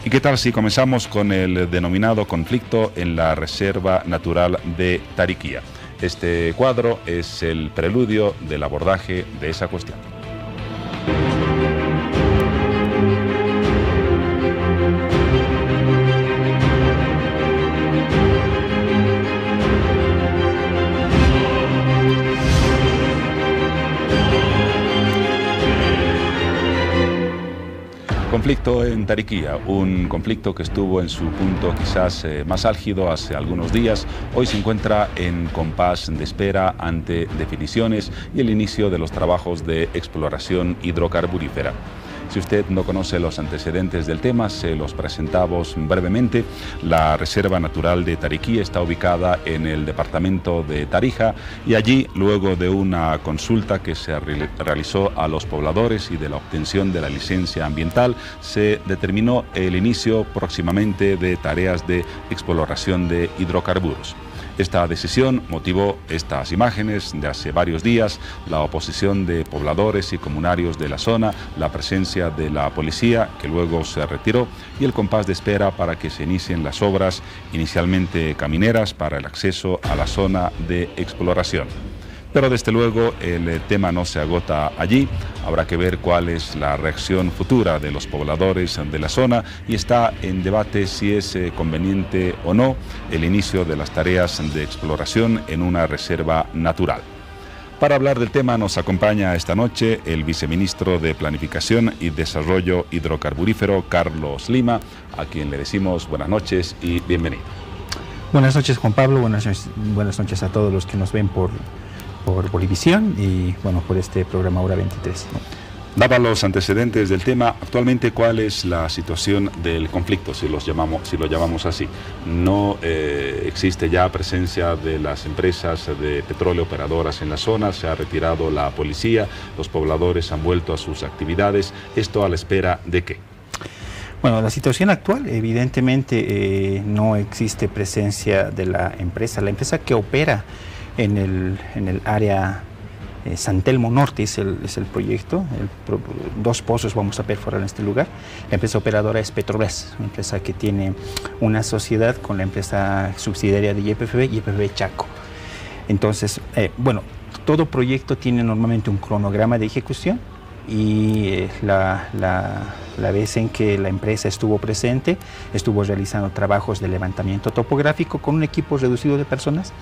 ¿Y qué tal si comenzamos con el denominado conflicto en la Reserva Natural de Tariquía? Este cuadro es el preludio del abordaje de esa cuestión. Conflicto en Tariquía, un conflicto que estuvo en su punto quizás más álgido hace algunos días. Hoy se encuentra en compás de espera ante definiciones y el inicio de los trabajos de exploración hidrocarburífera. Si usted no conoce los antecedentes del tema, se los presentamos brevemente. La Reserva Natural de Tariquía está ubicada en el departamento de Tarija y allí, luego de una consulta que se realizó a los pobladores y de la obtención de la licencia ambiental, se determinó el inicio próximamente de tareas de exploración de hidrocarburos. Esta decisión motivó estas imágenes de hace varios días, la oposición de pobladores y comunarios de la zona, la presencia de la policía, que luego se retiró, y el compás de espera para que se inicien las obras, inicialmente camineras, para el acceso a la zona de exploración. Pero desde luego el tema no se agota allí, habrá que ver cuál es la reacción futura de los pobladores de la zona y está en debate si es conveniente o no el inicio de las tareas de exploración en una reserva natural. Para hablar del tema nos acompaña esta noche el viceministro de Planificación y Desarrollo Hidrocarburífero, Carlos Lima, a quien le decimos buenas noches y bienvenido. Buenas noches, Juan Pablo, buenas noches a todos los que nos ven por Bolivisión y bueno, por este programa Hora 23. Daba los antecedentes del tema. Actualmente, ¿cuál es la situación del conflicto, si lo llamamos así? No existe ya presencia de las empresas de petróleo operadoras en la zona, se ha retirado la policía, los pobladores han vuelto a sus actividades. ¿Esto a la espera de qué? Bueno, la situación actual, evidentemente no existe presencia de la empresa que opera en el área San Telmo Norte es el proyecto. Dos pozos vamos a perforar en este lugar. La empresa operadora es Petrobras, una empresa que tiene una sociedad con la empresa subsidiaria de YPFB Chaco. Entonces, bueno, todo proyecto tiene normalmente un cronograma de ejecución y la vez en que la empresa estuvo presente, estuvo realizando trabajos de levantamiento topográfico con un equipo reducido de personas.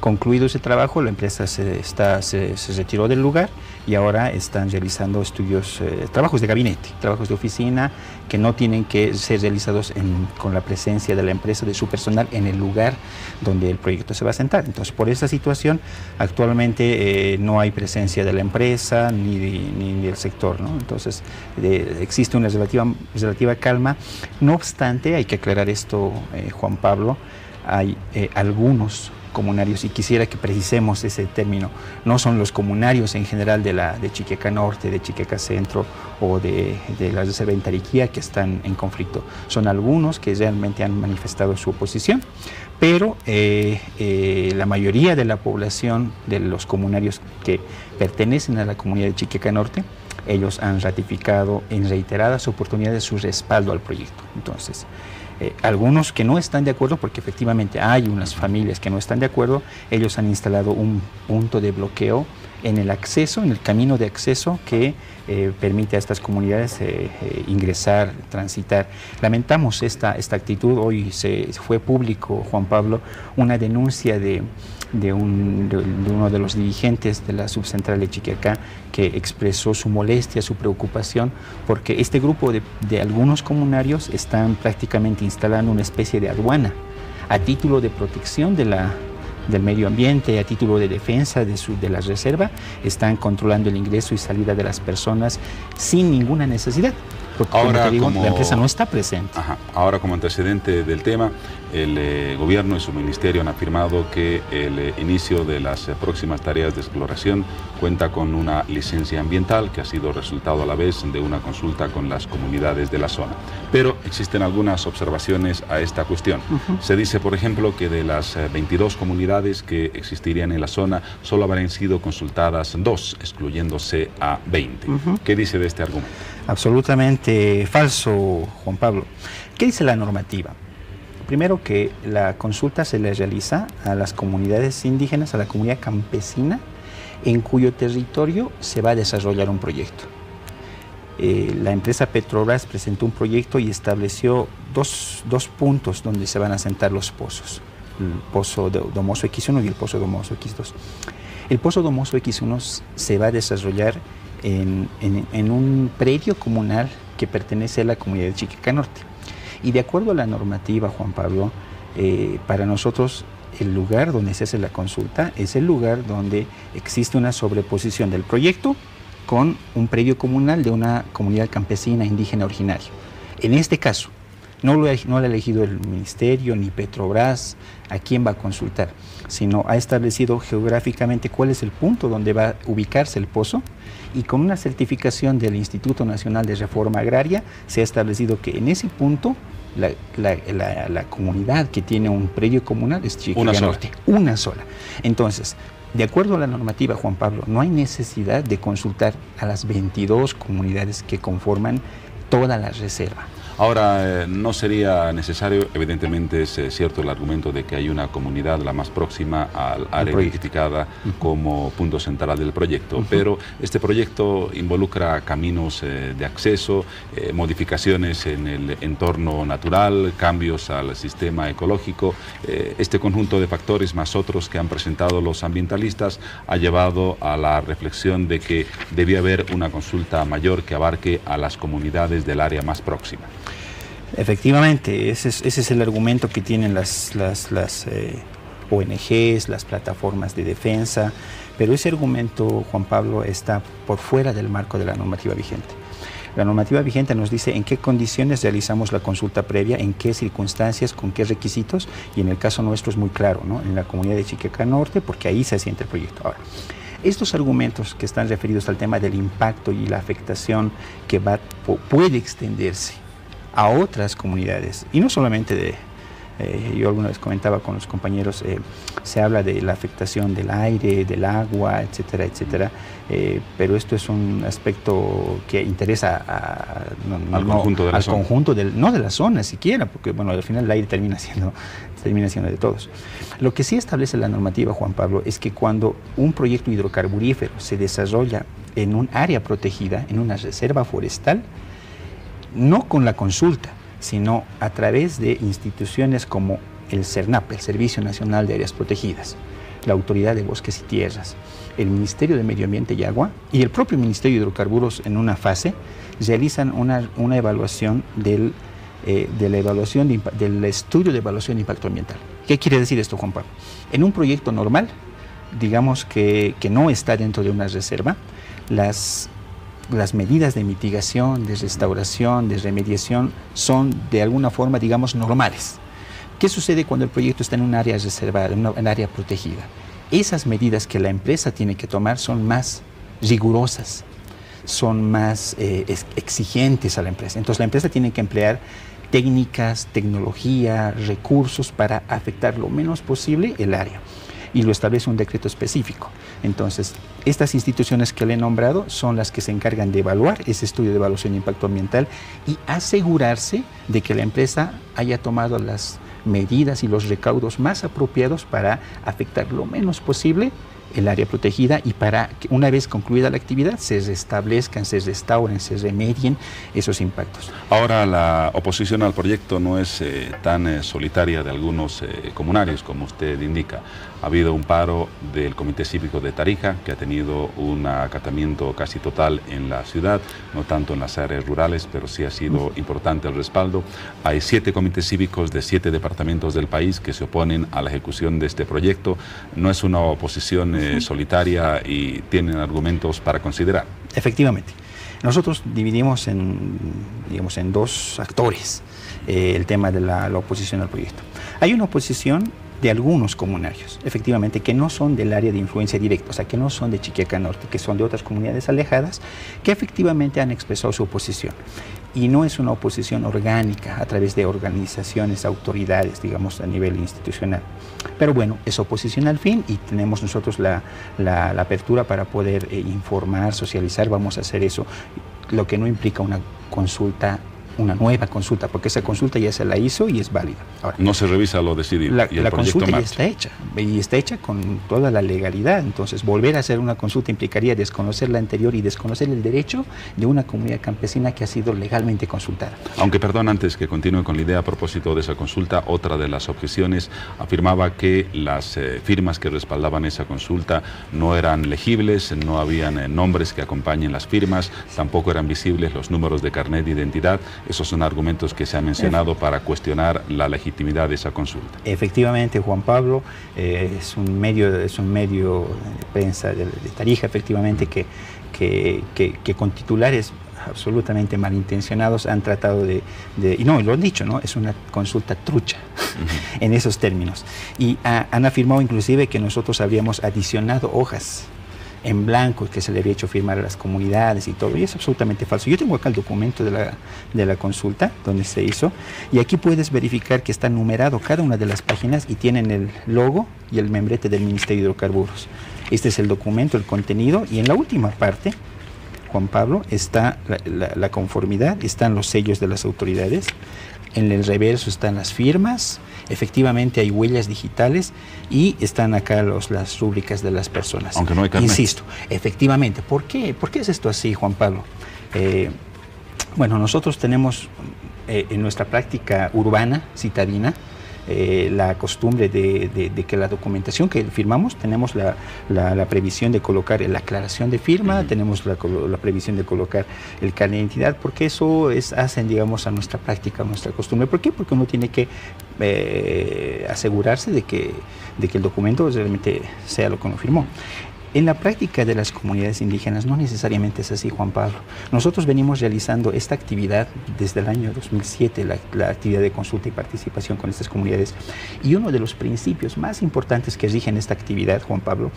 Concluido ese trabajo, la empresa se retiró del lugar y ahora están realizando trabajos de gabinete, trabajos de oficina que no tienen que ser realizados con la presencia de la empresa, de su personal en el lugar donde el proyecto se va a sentar. Entonces, por esa situación, actualmente no hay presencia de la empresa ni del sector, ¿no? Entonces, existe una relativa calma. No obstante, hay que aclarar esto, Juan Pablo, hay algunos comunarios, y quisiera que precisemos ese término, no son los comunarios en general de Chiquiaca Norte, de Chiquiaca Centro o de la Reserva en Tariquía que están en conflicto. Son algunos que realmente han manifestado su oposición, pero la mayoría de la población de los comunarios que pertenecen a la comunidad de Chiquiaca Norte, ellos han ratificado en reiteradas oportunidades su respaldo al proyecto. Entonces, algunos que no están de acuerdo, porque efectivamente hay unas familias que no están de acuerdo, ellos han instalado un punto de bloqueo en el acceso, en el camino de acceso que permite a estas comunidades ingresar, transitar. Lamentamos esta actitud. Hoy fue público, Juan Pablo, una denuncia de uno de los dirigentes de la subcentral de Chiquiaca que expresó su molestia, su preocupación, porque este grupo de algunos comunarios están prácticamente instalando una especie de aduana a título de protección del medio ambiente, a título de defensa de la reserva. Están controlando el ingreso y salida de las personas sin ninguna necesidad. Porque, ahora, como te digo, la empresa no está presente. Ahora, como antecedente del tema, el gobierno y su ministerio han afirmado que el inicio de las próximas tareas de exploración cuenta con una licencia ambiental que ha sido resultado a la vez de una consulta con las comunidades de la zona. Pero existen algunas observaciones a esta cuestión. Se dice, por ejemplo, que de las 22 comunidades que existirían en la zona, solo habrán sido consultadas 2, excluyéndose a 20. ¿Qué dice de este argumento? Absolutamente falso, Juan Pablo. ¿Qué dice la normativa? Primero, que la consulta se le realiza a las comunidades indígenas, a la comunidad campesina, en cuyo territorio se va a desarrollar un proyecto. La empresa Petrobras presentó un proyecto y estableció dos puntos donde se van a asentar los pozos: el pozo Domoso X1 y el pozo Domoso X2. El pozo Domoso X1 se va a desarrollar en un predio comunal que pertenece a la comunidad de Chiquica Norte. Y de acuerdo a la normativa, Juan Pablo, para nosotros el lugar donde se hace la consulta es el lugar donde existe una sobreposición del proyecto con un predio comunal de una comunidad campesina indígena originaria. En este caso, no lo ha elegido el Ministerio ni Petrobras a quién va a consultar, sino ha establecido geográficamente cuál es el punto donde va a ubicarse el pozo, y con una certificación del Instituto Nacional de Reforma Agraria se ha establecido que en ese punto la comunidad que tiene un predio comunal es Chiquica Norte, una sola. Entonces, de acuerdo a la normativa, Juan Pablo, no hay necesidad de consultar a las 22 comunidades que conforman toda la reserva. Ahora, no sería necesario, evidentemente es cierto el argumento de que hay una comunidad la más próxima al área identificada como punto central del proyecto, pero este proyecto involucra caminos de acceso, modificaciones en el entorno natural, cambios al sistema ecológico. Este conjunto de factores más otros que han presentado los ambientalistas ha llevado a la reflexión de que debía haber una consulta mayor que abarque a las comunidades del área más próxima. Efectivamente, ese es el argumento que tienen las ONGs, las plataformas de defensa, pero ese argumento, Juan Pablo, está por fuera del marco de la normativa vigente. La normativa vigente nos dice en qué condiciones realizamos la consulta previa, en qué circunstancias, con qué requisitos, y en el caso nuestro es muy claro, ¿no? En la comunidad de Chiquica Norte, porque ahí se asienta el proyecto. Ahora, estos argumentos que están referidos al tema del impacto y la afectación que puede extenderse a otras comunidades, y no solamente yo alguna vez comentaba con los compañeros, se habla de la afectación del aire, del agua, etcétera, etcétera, pero esto es un aspecto que interesa al conjunto de la zona. No de la zona siquiera, porque bueno, al final el aire termina siendo de todos. Lo que sí establece la normativa, Juan Pablo, es que cuando un proyecto hidrocarburífero se desarrolla en un área protegida, en una reserva forestal, no con la consulta, sino a través de instituciones como el CERNAP, el Servicio Nacional de Áreas Protegidas, la Autoridad de Bosques y Tierras, el Ministerio de Medio Ambiente y Agua y el propio Ministerio de Hidrocarburos en una fase realizan una evaluación del estudio de evaluación de impacto ambiental. ¿Qué quiere decir esto, Juan Pablo? En un proyecto normal, digamos que no está dentro de una reserva, las medidas de mitigación, de restauración, de remediación son de alguna forma, digamos, normales. ¿Qué sucede cuando el proyecto está en un área reservada, en un área protegida? Esas medidas que la empresa tiene que tomar son más rigurosas, son más exigentes a la empresa. Entonces la empresa tiene que emplear técnicas, tecnología, recursos para afectar lo menos posible el área. Y lo establece un decreto específico. Entonces, estas instituciones que le he nombrado son las que se encargan de evaluar ese estudio de evaluación de impacto ambiental y asegurarse de que la empresa haya tomado las medidas y los recaudos más apropiados para afectar lo menos posible el área protegida y para que una vez concluida la actividad se restablezcan, se restauren, se remedien esos impactos. Ahora, la oposición al proyecto no es tan solitaria de algunos comunarios como usted indica. Ha habido un paro del Comité Cívico de Tarija que ha tenido un acatamiento casi total en la ciudad, no tanto en las áreas rurales, pero sí ha sido importante el respaldo. Hay 7 comités cívicos de 7 departamentos del país que se oponen a la ejecución de este proyecto. No es una oposición solitaria y tienen argumentos para considerar. Efectivamente. Nosotros dividimos en 2 actores el tema de la oposición al proyecto. Hay una oposición de algunos comunarios, efectivamente, que no son del área de influencia directa, o sea, que no son de Chiquica Norte, que son de otras comunidades alejadas, que efectivamente han expresado su oposición. Y no es una oposición orgánica a través de organizaciones, autoridades, digamos, a nivel institucional. Pero bueno, es oposición al fin y tenemos nosotros la apertura para poder informar, socializar, vamos a hacer eso. lo que no implica una consulta, una nueva consulta, porque esa consulta ya se la hizo y es válida. Ahora, no se revisa lo decidido. La consulta ya está hecha, y está hecha con toda la legalidad. Entonces, volver a hacer una consulta implicaría desconocer la anterior y desconocer el derecho de una comunidad campesina que ha sido legalmente consultada. Aunque, perdón, antes que continúe con la idea a propósito de esa consulta, otra de las objeciones afirmaba que las firmas que respaldaban esa consulta no eran legibles, no habían nombres que acompañen las firmas, tampoco eran visibles los números de carnet de identidad. Esos son argumentos que se han mencionado para cuestionar la legitimidad de esa consulta. Efectivamente, Juan Pablo, es un medio de prensa de Tarija, efectivamente, que con titulares absolutamente malintencionados han tratado y no, lo han dicho, ¿no? Es una consulta trucha en esos términos. Y han afirmado inclusive que nosotros habríamos adicionado hojas en blanco que se le había hecho firmar a las comunidades y todo, y es absolutamente falso. Yo tengo acá el documento de la consulta donde se hizo, y aquí puedes verificar que está numerado cada una de las páginas y tienen el logo y el membrete del Ministerio de Hidrocarburos. Este es el documento, el contenido, y en la última parte, Juan Pablo, está la conformidad, están los sellos de las autoridades, en el reverso están las firmas, efectivamente hay huellas digitales y están acá las rúbricas de las personas. Aunque no hay carnet. Insisto, efectivamente. ¿Por qué es esto así, Juan Pablo? Bueno, nosotros tenemos en nuestra práctica urbana, citadina, la costumbre de que la documentación que firmamos, tenemos la previsión de colocar la aclaración de firma, tenemos la previsión de colocar el carnet de identidad, porque eso hacen, digamos, a nuestra práctica, a nuestra costumbre. ¿Por qué? Porque uno tiene que asegurarse de que el documento realmente sea lo que uno firmó. En la práctica de las comunidades indígenas no necesariamente es así, Juan Pablo. Nosotros venimos realizando esta actividad desde el año 2007, la actividad de consulta y participación con estas comunidades. Y uno de los principios más importantes que rigen esta actividad, Juan Pablo,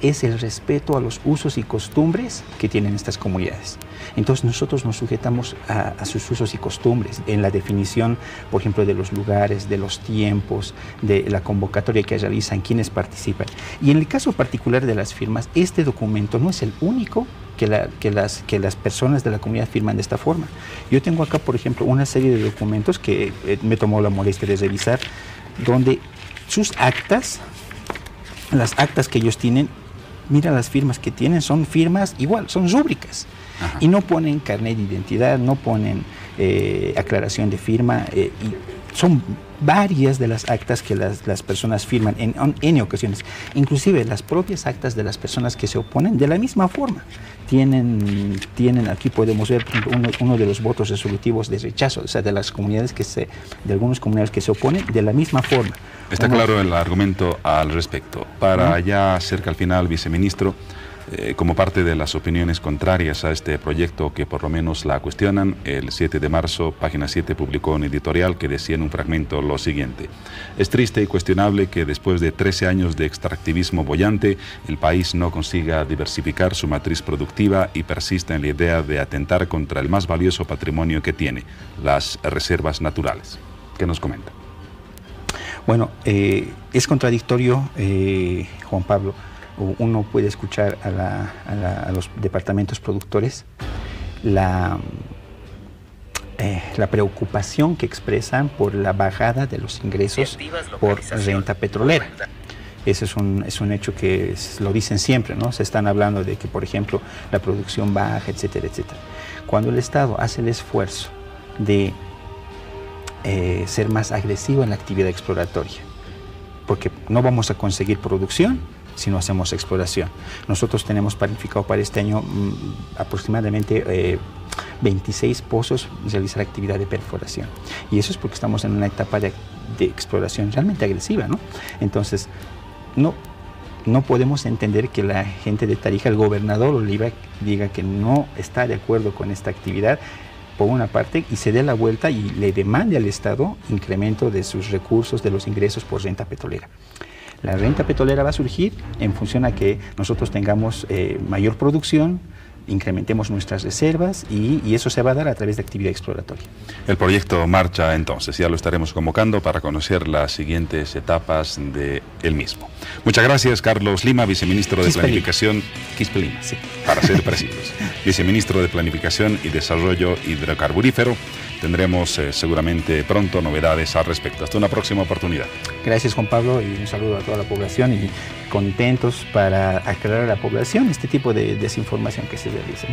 es el respeto a los usos y costumbres que tienen estas comunidades. Entonces nosotros nos sujetamos a sus usos y costumbres en la definición, por ejemplo, de los lugares, de los tiempos, de la convocatoria que realizan, quienes participan. Y en el caso particular de las firmas, este documento no es el único que las personas de la comunidad firman de esta forma. Yo tengo acá, por ejemplo, una serie de documentos que me tomó la molestia de revisar, donde sus actas, las actas que ellos tienen, mira las firmas que tienen, son firmas igual, son rúbricas. Ajá. Y no ponen carnet de identidad, no ponen aclaración de firma, y son varias de las actas que las personas firman en ocasiones. Inclusive las propias actas de las personas que se oponen, de la misma forma. Tienen aquí podemos ver, por ejemplo, uno de los votos resolutivos de rechazo, o sea, de las comunidades de algunas comunidades que se oponen, de la misma forma. Está claro el argumento al respecto. Para ya cerca al final, viceministro, como parte de las opiniones contrarias a este proyecto que por lo menos la cuestionan, el 7 de marzo, Página 7 publicó un editorial que decía en un fragmento lo siguiente: es triste y cuestionable que después de 13 años de extractivismo boyante, el país no consiga diversificar su matriz productiva y persista en la idea de atentar contra el más valioso patrimonio que tiene, las reservas naturales. ¿Qué nos comenta? Bueno, es contradictorio, Juan Pablo. Uno puede escuchar a los departamentos productores la preocupación que expresan por la bajada de los ingresos por renta petrolera. Ese es un hecho que lo dicen siempre, ¿no? Se están hablando de que, por ejemplo, la producción baja, etcétera, etcétera. Cuando el Estado hace el esfuerzo de ser más agresivo en la actividad exploratoria, porque no vamos a conseguir producción si no hacemos exploración. Nosotros tenemos planificado para este año aproximadamente 26 pozos realizar actividad de perforación. Y eso es porque estamos en una etapa de exploración realmente agresiva, ¿no? Entonces, no podemos entender que la gente de Tarija, el gobernador Oliva, diga que no está de acuerdo con esta actividad, por una parte, y se dé la vuelta y le demande al Estado incremento de sus recursos, de los ingresos por renta petrolera. La renta petrolera va a surgir en función a que nosotros tengamos mayor producción, incrementemos nuestras reservas y eso se va a dar a través de actividad exploratoria. El proyecto marcha entonces, ya lo estaremos convocando para conocer las siguientes etapas del mismo. Muchas gracias, Carlos Lima, viceministro de Planificación, Quispe Lima, sí, para ser precisos. viceministro de Planificación y Desarrollo Hidrocarburífero. Tendremos seguramente pronto novedades al respecto. Hasta una próxima oportunidad. Gracias, Juan Pablo, y un saludo a toda la población y contentos para aclarar a la población este tipo de desinformación que se realiza.